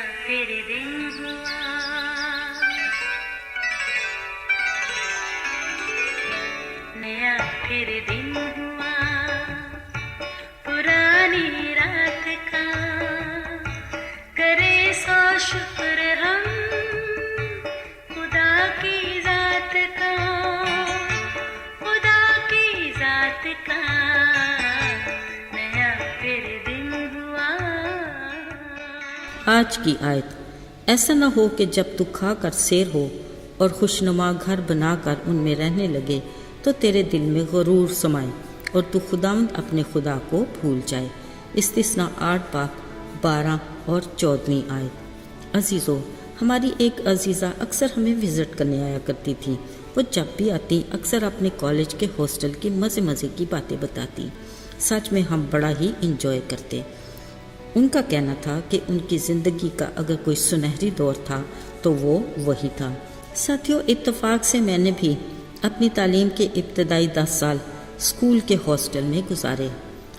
फिर दिन हुआ, नया फिर दिन हुआ, पुरानी रात का करे सो शुक्र हम खुदा की जात का, खुदा की जात का नया फिर दिन हुआ। आज की आयत, ऐसा न हो कि जब तू खा कर सेर हो और खुशनुमा घर बनाकर उनमें रहने लगे तो तेरे दिल में गुरूर समाए और तू खुदावंद अपने खुदा को भूल जाए। इस्तिस्ना 8 पाक 12 और 14वीं आयत। अजीज़ों, हमारी एक अजीज़ा अक्सर हमें विज़िट करने आया करती थी। वो जब भी आती अक्सर अपने कॉलेज के हॉस्टल की मज़े मज़े की बातें बताती। सच में हम बड़ा ही इंजॉय करते। उनका कहना था कि उनकी ज़िंदगी का अगर कोई सुनहरी दौर था तो वो वही था। साथियों, इत्तेफाक से मैंने भी अपनी तालीम के इब्तदाई 10 साल स्कूल के हॉस्टल में गुजारे।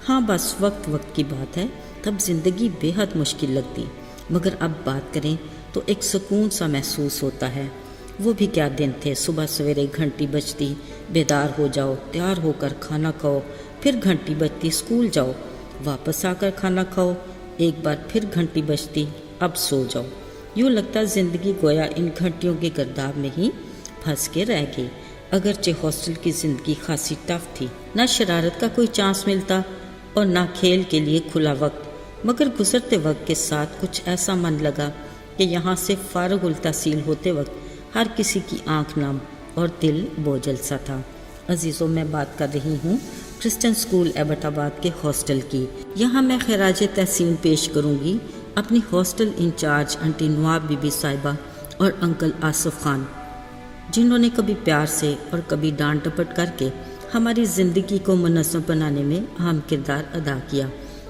हाँ, बस वक्त की बात है, तब ज़िंदगी बेहद मुश्किल लगती, मगर अब बात करें तो एक सुकून सा महसूस होता है। वो भी क्या दिन थे। सुबह सवेरे घंटी बजती, बेदार हो जाओ, तैयार होकर खाना खाओ, फिर घंटी बजती, स्कूल जाओ, वापस आकर खाना खाओ, एक बार फिर घंटी बजती, अब सो जाओ। यूँ लगता ज़िंदगी गोया इन घंटियों के गर्दाब में ही फंस के रह गई। अगरचे हॉस्टल की ज़िंदगी खासी टफ थी, ना शरारत का कोई चांस मिलता और ना खेल के लिए खुला वक्त, मगर गुजरते वक्त के साथ कुछ ऐसा मन लगा कि यहाँ से फारगुल तहसील होते वक्त हर किसी की आंख नम और दिल बोझल सा था। अजीज़ों, मैं बात कर रही हूँ क्रिश्चियन स्कूल एबटाबाद के हॉस्टल की। यहाँ मैं खराज तहसीन पेश करूँगी अपनी हॉस्टल इंचार्ज आंटी नवाब बीबी साहिबा और अंकल आसिफ खान, जिन्होंने कभी प्यार से और कभी डांट डपट करके हमारी ज़िंदगी को मुनज़्ज़म बनाने में अहम किरदार अदा किया।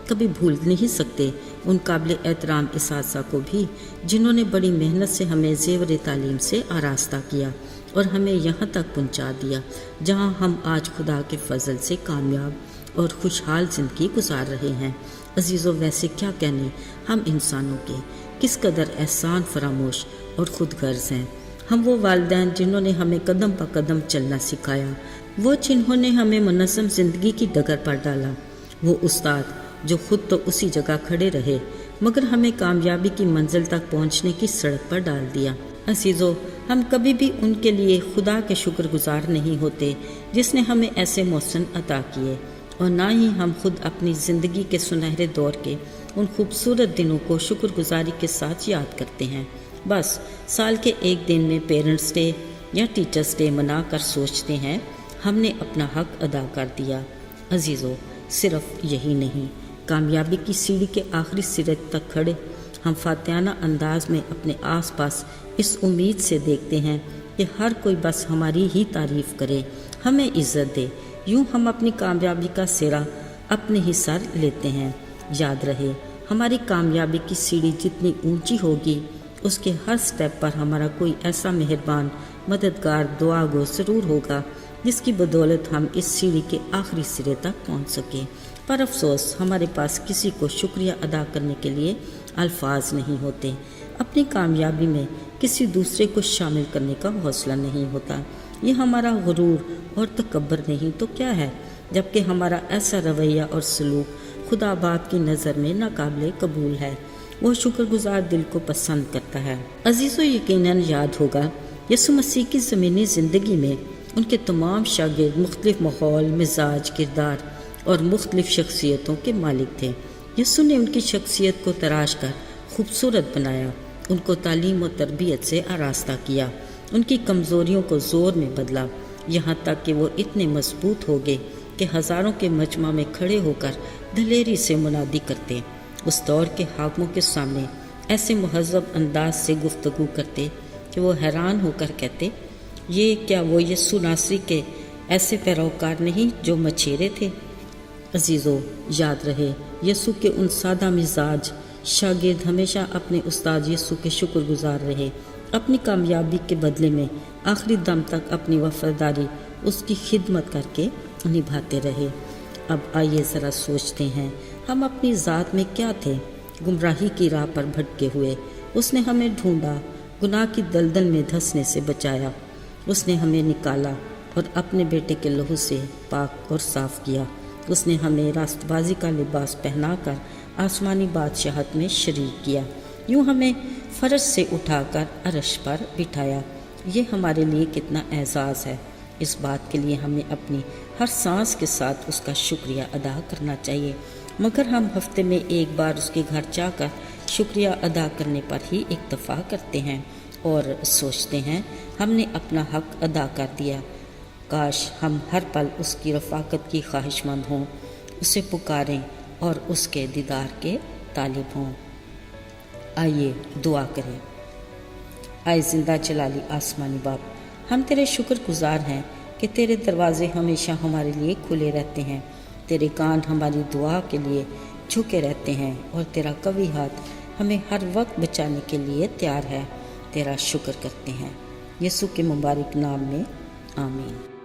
कभी भूल नहीं सकते उन काबिल एहतराम इसासा को भी, जिन्होंने बड़ी मेहनत से हमें ज़ेवर तालीम से आरास्ता किया और हमें यहाँ तक पहुँचा दिया जहाँ हम आज खुदा के फजल से कामयाब और खुशहाल ज़िंदगी गुजार रहे हैं। अजीज़ों, वैसे क्या कहने हम इंसानों के किस कदर एहसान फरामोश और खुद गर्ज हैं। हम वो वालिदैन जिन्होंने हमें कदम ब कदम चलना सिखाया, वो जिन्होंने हमें मुनज़्ज़म ज़िंदगी की डगर पर डाला, वो उस्ताद जो खुद तो उसी जगह खड़े रहे मगर हमें कामयाबी की मंजिल तक पहुंचने की सड़क पर डाल दिया। अजीज़ों, हम कभी भी उनके लिए खुदा के शुक्रगुजार नहीं होते जिसने हमें ऐसे मौसम अता किए, और ना ही हम खुद अपनी ज़िंदगी के सुनहरे दौर के उन खूबसूरत दिनों को शुक्रगुजारी के साथ याद करते हैं। बस साल के एक दिन में पेरेंट्स डे या टीचर्स डे मना कर सोचते हैं हमने अपना हक अदा कर दिया। अजीज़ों, सिर्फ यही नहीं, कामयाबी की सीढ़ी के आखिरी सिरे तक खड़े हम फातिहाना अंदाज में अपने आसपास इस उम्मीद से देखते हैं कि हर कोई बस हमारी ही तारीफ़ करे, हमें इज़्ज़त दे। यूँ हम अपनी कामयाबी का सिरा अपने ही सर लेते हैं। याद रहे, हमारी कामयाबी की सीढ़ी जितनी ऊंची होगी उसके हर स्टेप पर हमारा कोई ऐसा मेहरबान मददगार दुआ गो ज़रूर होगा जिसकी बदौलत हम इस सीढ़ी के आखिरी सिरे तक पहुंच सकें। पर अफसोस, हमारे पास किसी को शुक्रिया अदा करने के लिए अल्फाज नहीं होते। अपनी कामयाबी में किसी दूसरे को शामिल करने का हौसला नहीं होता। ये हमारा गुरूर और तकब्बर नहीं तो क्या है, जबकि हमारा ऐसा रवैया और सलूक खुदा बाप की नज़र में नाकाबिले कबूल है। वो शुक्रगुजार दिल को पसंद करता है। अजीज़ों, यकीनन याद होगा यसु मसीह की ज़मीनी ज़िंदगी में उनके तमाम शागिर्द मुख्तलिफ माहौल, मिजाज, किरदार और मुख्तलिफ शख्सियतों के मालिक थे। यसु ने उनकी शख्सियत को तराश कर खूबसूरत बनाया, उनको तालीम और तरबियत से आरास्ता किया, उनकी कमज़ोरियों को ज़ोर में बदला, यहाँ तक कि वो इतने मजबूत हो गए कि हज़ारों के मजमा में खड़े होकर दलेरी से मुनादी करते, उस दौर के हाकिमों के सामने ऐसे महज़्ज़ब अंदाज से गुफ्तगू करते कि वो हैरान होकर कहते, ये क्या वो यसु नासरी के ऐसे पैरोकार नहीं जो मछेरे थे। अजीज़ों, याद रहे, यसु के उन सादा मिजाज शागिर्द हमेशा अपने उस्ताद यसु के शुक्रगुजार रहे, अपनी कामयाबी के बदले में आखिरी दम तक अपनी वफादारी उसकी खिदमत करके निभाते रहे। अब आइए ज़रा सोचते हैं, हम अपनी ज़ात में क्या थे, गुमराही की राह पर भटके हुए, اس نے ہمیں ڈھونڈا، گناہ کی دلدل میں دھنسنے سے بچایا۔ اس نے ہمیں نکالا اور اپنے بیٹے کے لہو سے پاک اور صاف کیا۔ اس نے ہمیں راست بازی کا لباس پہنا کر آسمانی بادشاہت میں شریک کیا، یوں ہمیں فرش سے اٹھا کر عرش پر بٹھایا۔ یہ ہمارے لیے کتنا اعزاز ہے! اس بات کے لیے ہمیں اپنی ہر سانس کے ساتھ اس کا شکریہ ادا کرنا چاہیے، مگر ہم ہفتے میں ایک بار اس کے گھر جا کر شکریہ ادا کرنے پر ہی اکتفا کرتے ہیں اور سوچتے ہیں ہم نے اپنا حق ادا کر دیا۔ کاش ہم ہر پل اس کی رفاقت کی خواہش مند ہوں، اسے پکاریں اور اس کے دیدار کے طالب ہوں۔ آئیے دعا کریں۔ آئے زندہ جلالی آسمانی باپ، ہم تیرے شکر گزار ہیں کہ تیرے دروازے ہمیشہ ہمارے لیے کھلے رہتے ہیں، تیرے کان ہماری دعا کے لیے جھکے رہتے ہیں اور تیرا قوی ہاتھ ہمیں ہر وقت بچانے کے لیے تیار ہے۔ تیرا شکر کرتے ہیں، یسوع کے مبارک نام میں، آمین۔